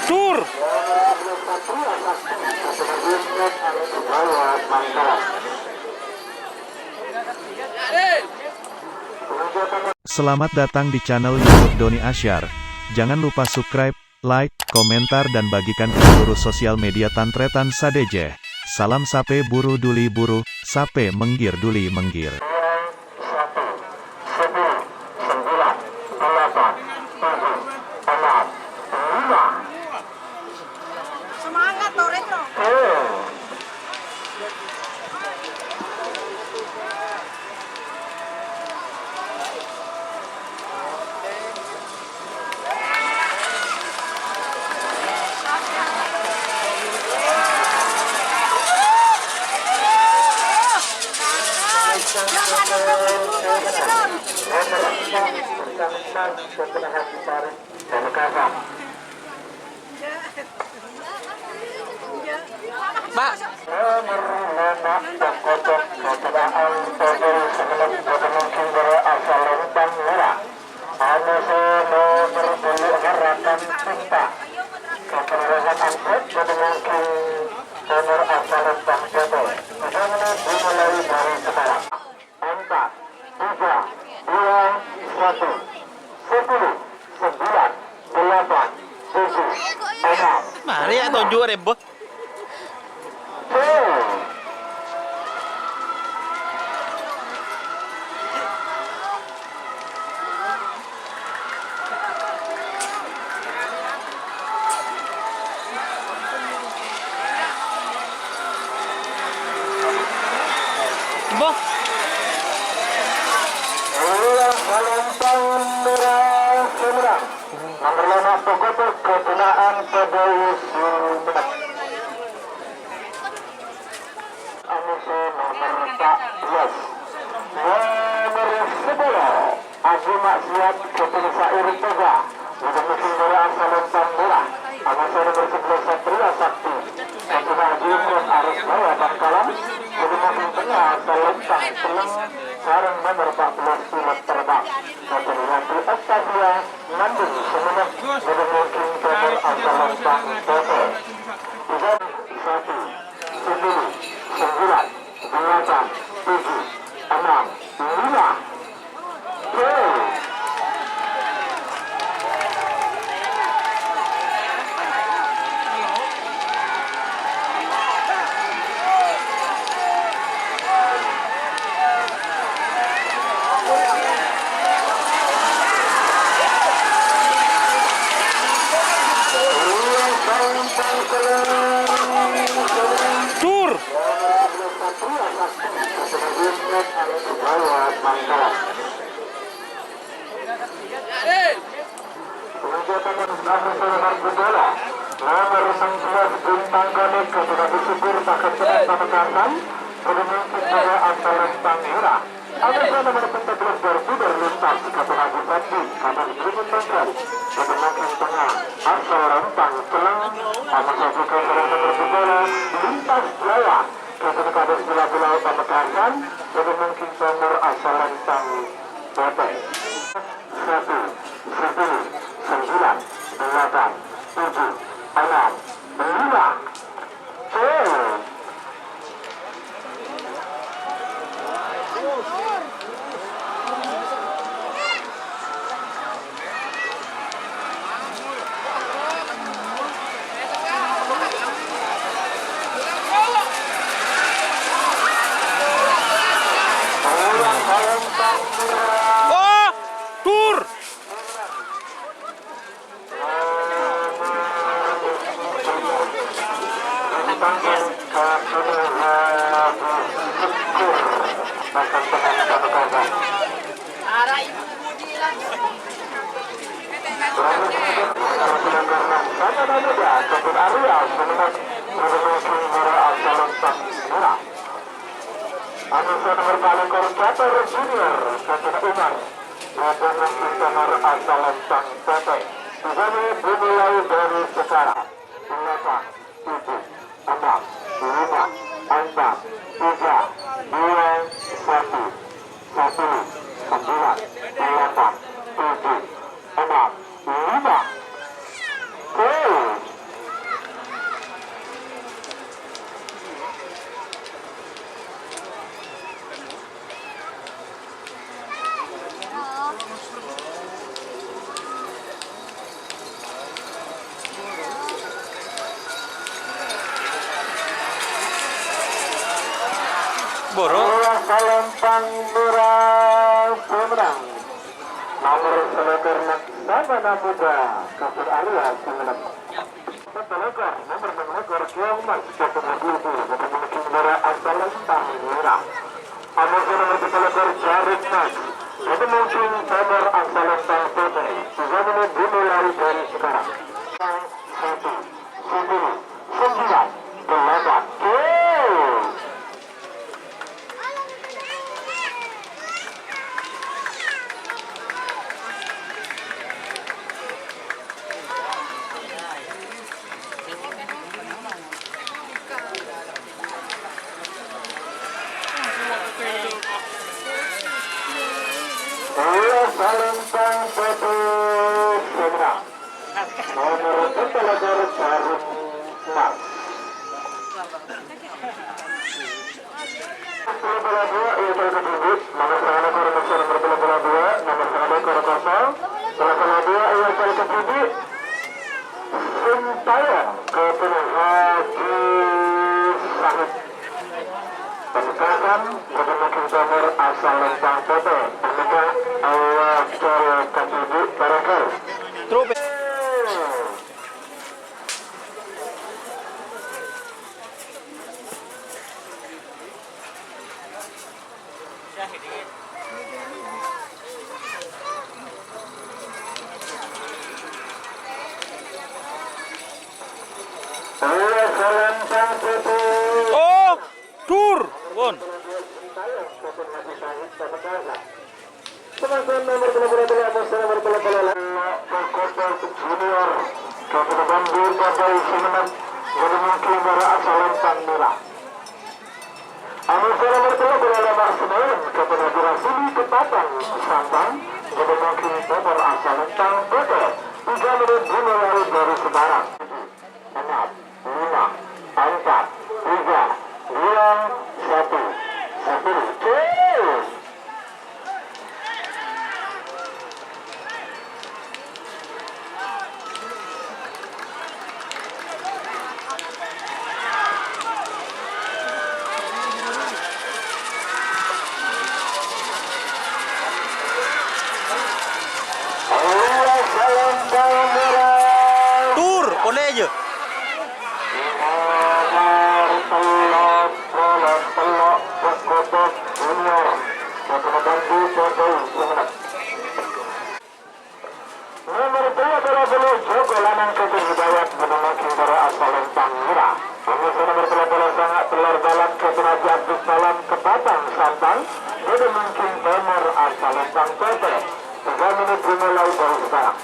Tur. Selamat datang di channel YouTube Doni Asyar. Jangan lupa subscribe, like, komentar dan bagikan ke seluruh sosial media Tantretan Sadeje. Salam sape buru duli buru, sape menggir duli menggir. Semangat toh retro. Pak. Mari ya tonjok rebo. Boh. Aji maksiat keputusan Iri Toga untuk musim bola Asalon Tambora Amasya nomor 11 Satria Sakti satu Haji Ikut Arif Bawah Bangkalan jadi musim tengah Asalon Teleng sarang nomor 14 pilot terbang satu Rianti Octavia Nandung Semenuk jadi musim nomor Asalon Bang Toto 1 10 9 8 7 6 5 Tur. Lintas Jaya ketika ada bola-bola Pamekasan jadi mungkin nomor asal rentang PT 1 10 9 8 7 6 5 Oh, tur. Anusa nomor paling koordinator junior Kata Umar dengan nomor asal lentang PT Kami dimulai dari sekarang 8 7 6 5 4 3 2 1 1 9 8 7 6 5 Boro. Salempang Mura pemenang. Nomor selekor Sabana Muda Kasur Arya Semenep. Selekor nomor selekor Kiamat Kasur Gulbu Mungkin Mura Salempang Mura. Nomor selekor Jarik Mas. Jadi mungkin nomor Salempang Putri. Sudah dimulai dari sekarang. 1, 10, 9, 8. Salempang satu semenang. Nomor selekor Jarum Mas. Bola 2 ia telah tersebut. Nomor selekor nomor bola 2. Nomor selekor kosong. Bola 2 ia telah tersebut. Sintayong ke Haji Sahid. Pemekasan berdemokrasi nomor asal Lempang Foto. Pemegang awal cara tersebut barangkali. Trope. Salempang Foto. Oh, tur. Bon. Teman-teman nomor bola-bola nomor bola-bola Perkotak Junior Kabupaten Bandung Kabupaten Semenep jadi mungkin para asal Lempang Merah. Nomor bola-bola Senayan Kabupaten Rasuli Ketapang Sampang jadi mungkin nomor asal Lempang Putih. 3 menit dimulai dari sekarang. 6, 5, 4, 3, 2, 1, 10. Tur, oleh aja. Nomor 2 Joko Lanang Kecil Hidayat menangkan para asal Lempang Merah. Nomor 2 sangat telur dalam Ketunaji Abdus Salam Kepatang Sampang. Jadi mungkin nomor asal Lempang Putih. 3 menit dimulai dari sekarang.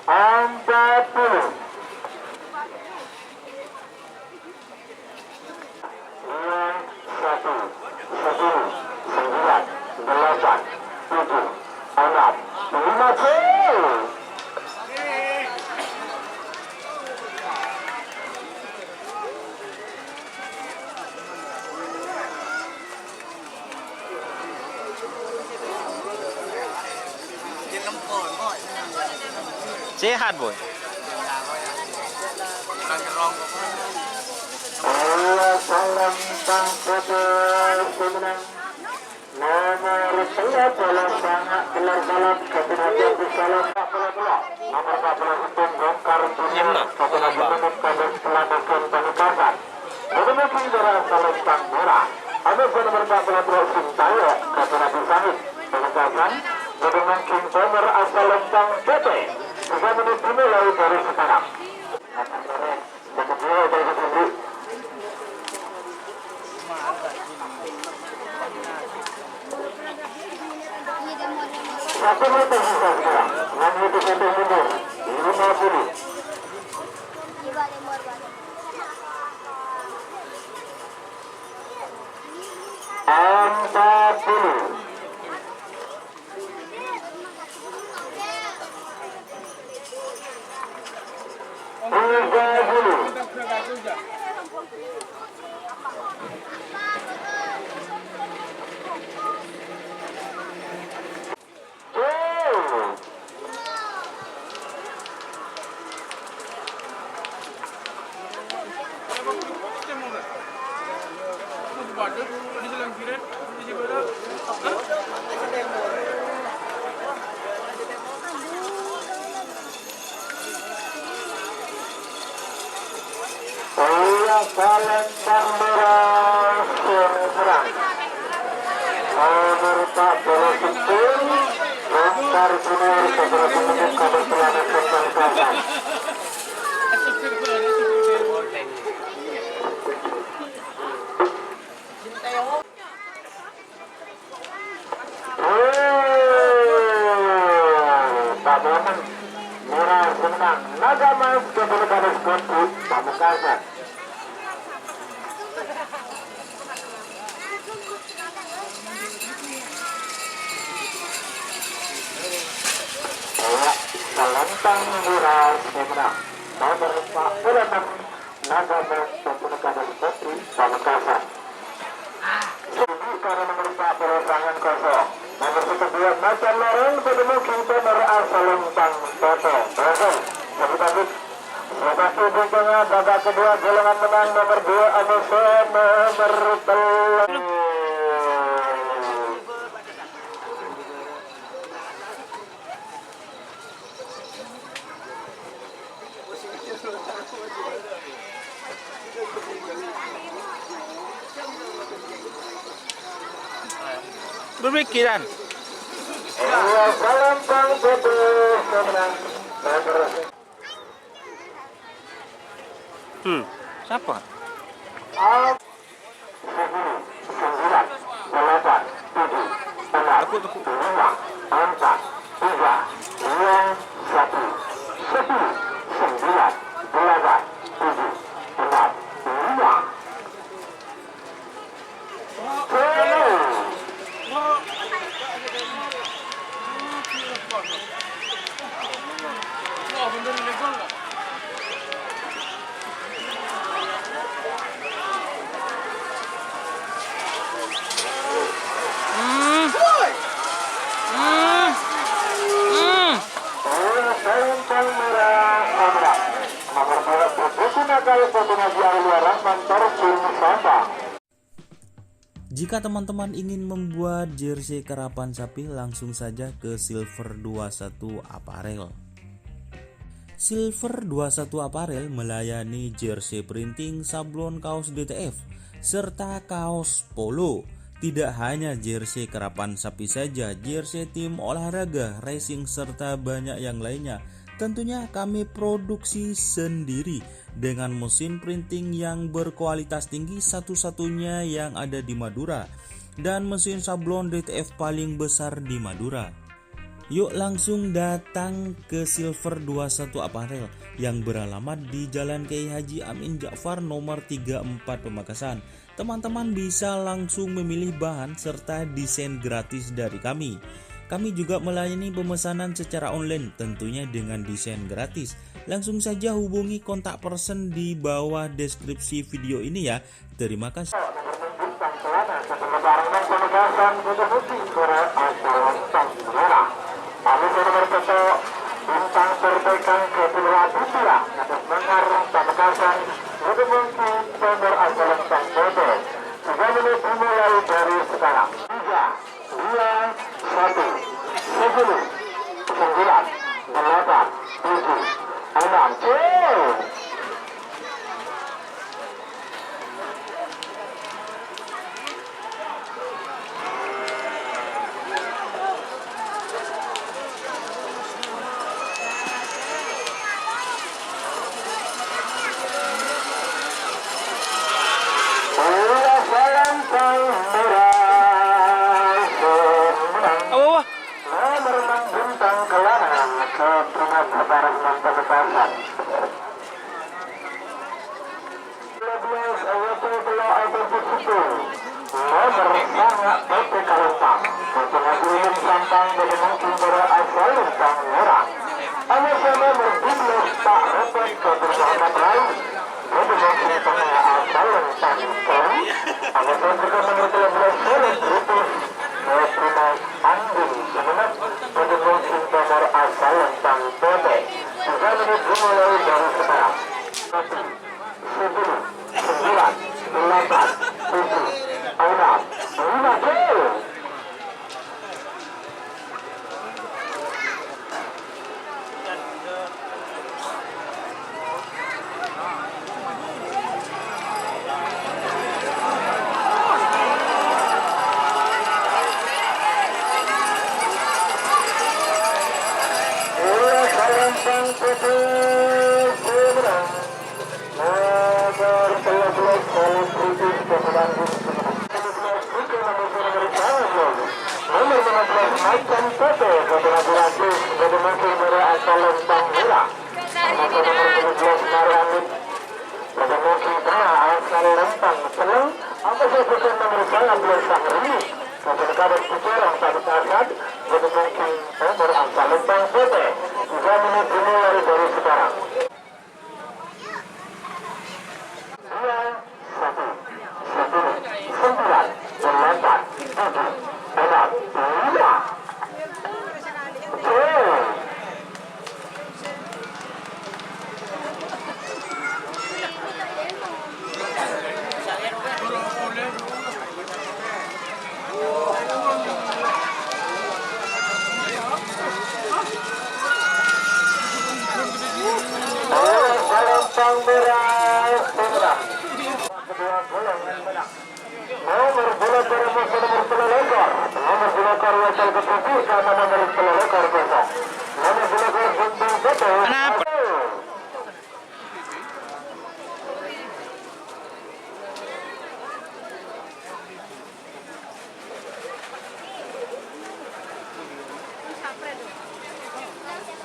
40. Sehat, boy. Salempang Putih pemenang. Nomor 11 sangat telur dalam Ketunaji Abdus Salam bola. Nomor 14 Hukum Bongkar Junior Ketunaji Menit Kader Pelanakan Pemekasan. Jadi mungkin para Salempang Merah. Ada nomor 14 Sintayong Ketunaji Sahid Pemekasan. Jadi mungkin nomor asal Lempang Putih. 3 menit dimulai dari sekarang. Satu menit tersisa sekarang. 6 menit sampai mundur. 50. 40. 30. Salentang Merah Semarang. Nomor 14 itu Antar Junior beberapa menit kebetulan Sultan Selatan. Tabanan Merah Semarang Naga Mas kembali garis kunci Pamekasan. Salentang Merah Semarang nomor 46 Naga Mas kembali garis kunci Pamekasan. Karena nomor 40 tangan kosong. Nomor 12 Macan Loren bertemu kita Merah Salentang Toto. Sebut-sebut lokasi di tengah babak kedua golongan menang nomor 2 Anose nomor 3. Berpikiran. Salentang Toto menang nomor Siapa? 9, 8, 7, 6, 5, 4, 3, 2, 1, 10, 9, 8, 7, 6, 5, 4, 3, 2, 1. Salentang Merah Semarang nomor 2 Putu Nagai Putu Luaran Mantor Sumsamba. Jika teman-teman ingin membuat jersey karapan sapi, langsung saja ke Silver 21 Apparel. Silver 21 Apparel melayani jersey printing, sablon kaos DTF, serta kaos polo. Tidak hanya jersey karapan sapi saja, jersey tim olahraga, racing, serta banyak yang lainnya. Tentunya kami produksi sendiri dengan mesin printing yang berkualitas tinggi, satu-satunya yang ada di Madura, dan mesin sablon DTF paling besar di Madura. Yuk langsung datang ke Silver 21 Apparel yang beralamat di Jalan Kiai Haji Amin Ja'far nomor 34 Pamekasan. Teman-teman bisa langsung memilih bahan serta desain gratis dari kami. Kami juga melayani pemesanan secara online, tentunya dengan desain gratis. Langsung saja hubungi kontak person di bawah deskripsi video ini ya. Terima kasih. Bintang berpegang ke Puluhan Putira atas mengar Pamekasan bermungkin nomor Salentang Toto. 3 menit dimulai dari sekarang. 3, 2, 1, 10, 9, 8, 7, 6, Lembang Merah. Nomor 17 Mariamit menuju tengah asal Lembang Seleng. Ambil nomor 19 Sahri. Kemudian Cicerang Tabit Asad menuju nomor asal Lembang Putih. 3 menit dimulai dari sekarang.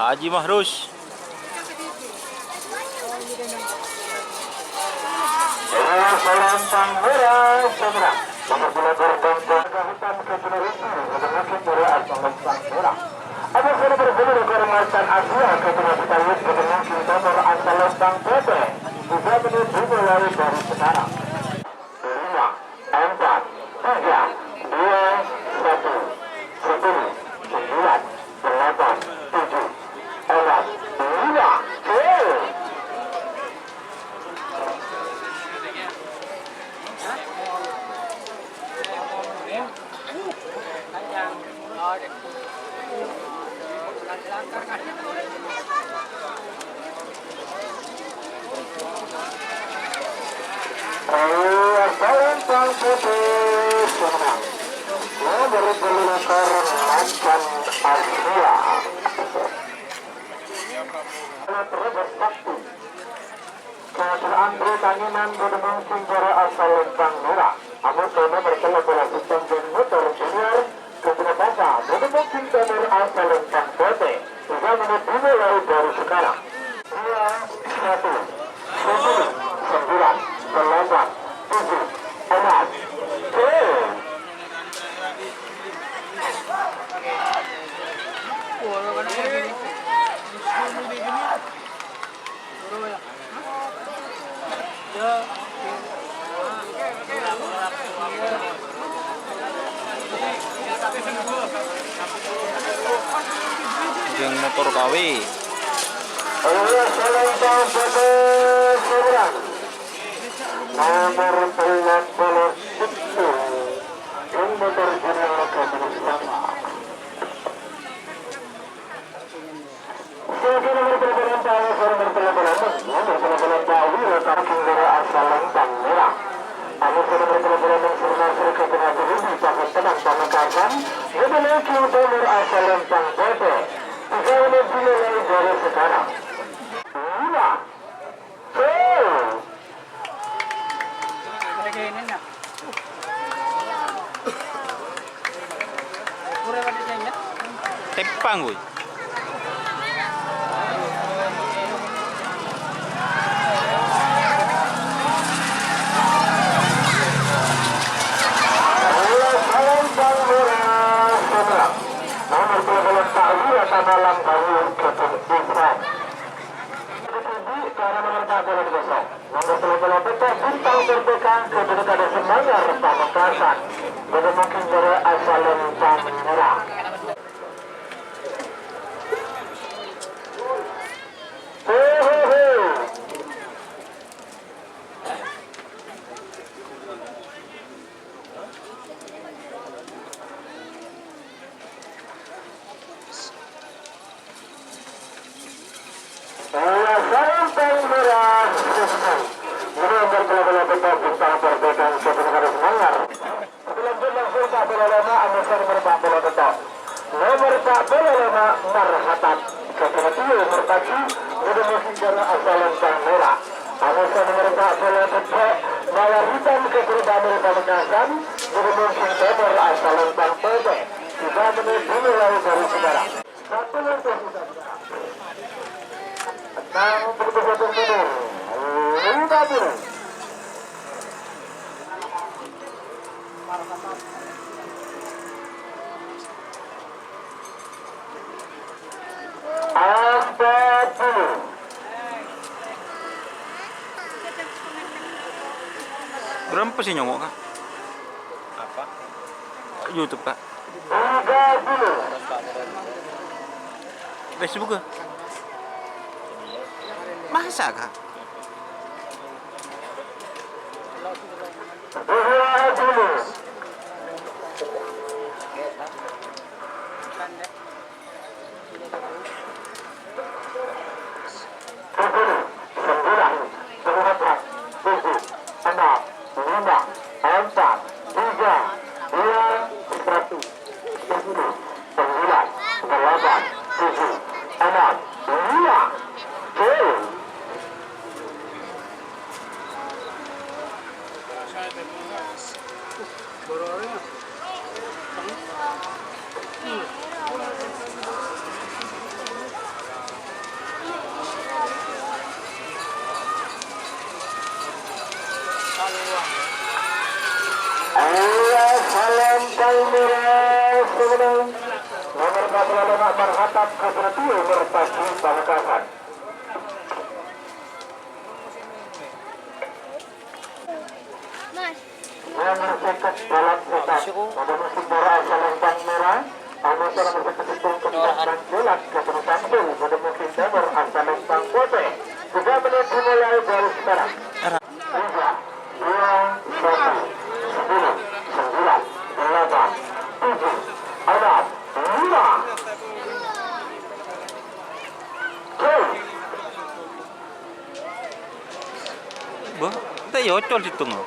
Haji Mahrus. Lembang Merah Semarang. Nomor 12 Hitam Kepenerian menuju dari asal Lembang Merah. Ada sudah berbeda dari Marsan Asia Kepenerian Sawit menuju nomor asal Lembang Putih. 3 menit dimulai dari sekarang. 5, 4, 3, 2, 1, 10, 9, 8, 7, 6, 5, Lembang Putih Semarang. Nomor 12 Marsan Asia. Terhadap Sakti. Andre Tanginan menuju dari asal Lembang Merah. Namun nomor 13 Tanjung Motor Junior Ketua Bangsa menuju dari asal Lembang Putih. 3 menit dimulai dari sekarang. 2, 1, 10, 9, 8, 7, 6, 10. Jeung motor KW. Lembang Putih Semarang. Nomor 13 itu yang motor junior Kepenerian Sama. Nomor 13 Bawi Retarking dari asal Lembang Merah. Namun nomor 13 Surnasri Kepenerian Tinggi Pakai Tenang Pamekasan menuju nomor asal Lembang Putih. 3 menit dimulai dari sekarang. 5, 4. Tepang gue. Lembang Merah Semarang. Nomor 12 Ta'wiyah Tanalam Bayu Kepenerian. Karena nomor 14 besok. Nomor 12 Betul Bintang Merdeka Kedudukan Semanyar Pamekasan. Menemukan dari asal Lembang Merah. Lembang Merah Semarang. Nomor 12 Betul Bintang Merdeka Kedudukan Semanyar. Sebelum langsung tak boleh lama Amusan nomor 40 Betul. Nomor 45 Marhatat Kepenerian Merpati menemukan dari asal Lembang Merah. Amusan nomor 40 Betul Bayar Hitam Kepenerian Pamekasan menemukan nomor asal Lembang Putih. 3 menit dimulai dari sekarang. 1 menit dari sekarang. Berapa sih nyongok kak? Apa? YouTube kak? Facebook kak? Masa kak? Salam Palmera Sumedang nomor 45 berhatap ke Sertiu Merpati Pamekasan. Nomor sekat dalam sekat pada musim bola Salam Palmera Anggota nomor sekat itu kemudian jelas keputusan itu pada musim nomor Salam Pangkote 3 menit dimulai dari sekarang. 3, 2, 1 10 9 8 7 6 5 Bah, kita yocol situ nggak?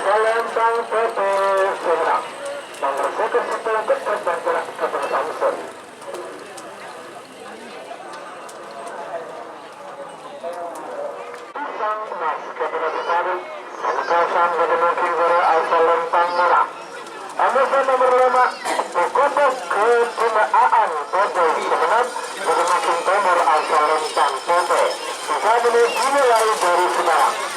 Salam Pangkote Sumedang nomor sekat setelah dan jelas keputusan itu. Pisang emas kepada Bukari Pamekasan pada mungkin Guru Al-Salam Palmera. Anggota nomor 5 Bukotok Kejumaan Pada Semenat pada mungkin nomor Al-Salam Pangkote 3 menit dimulai dari sekarang.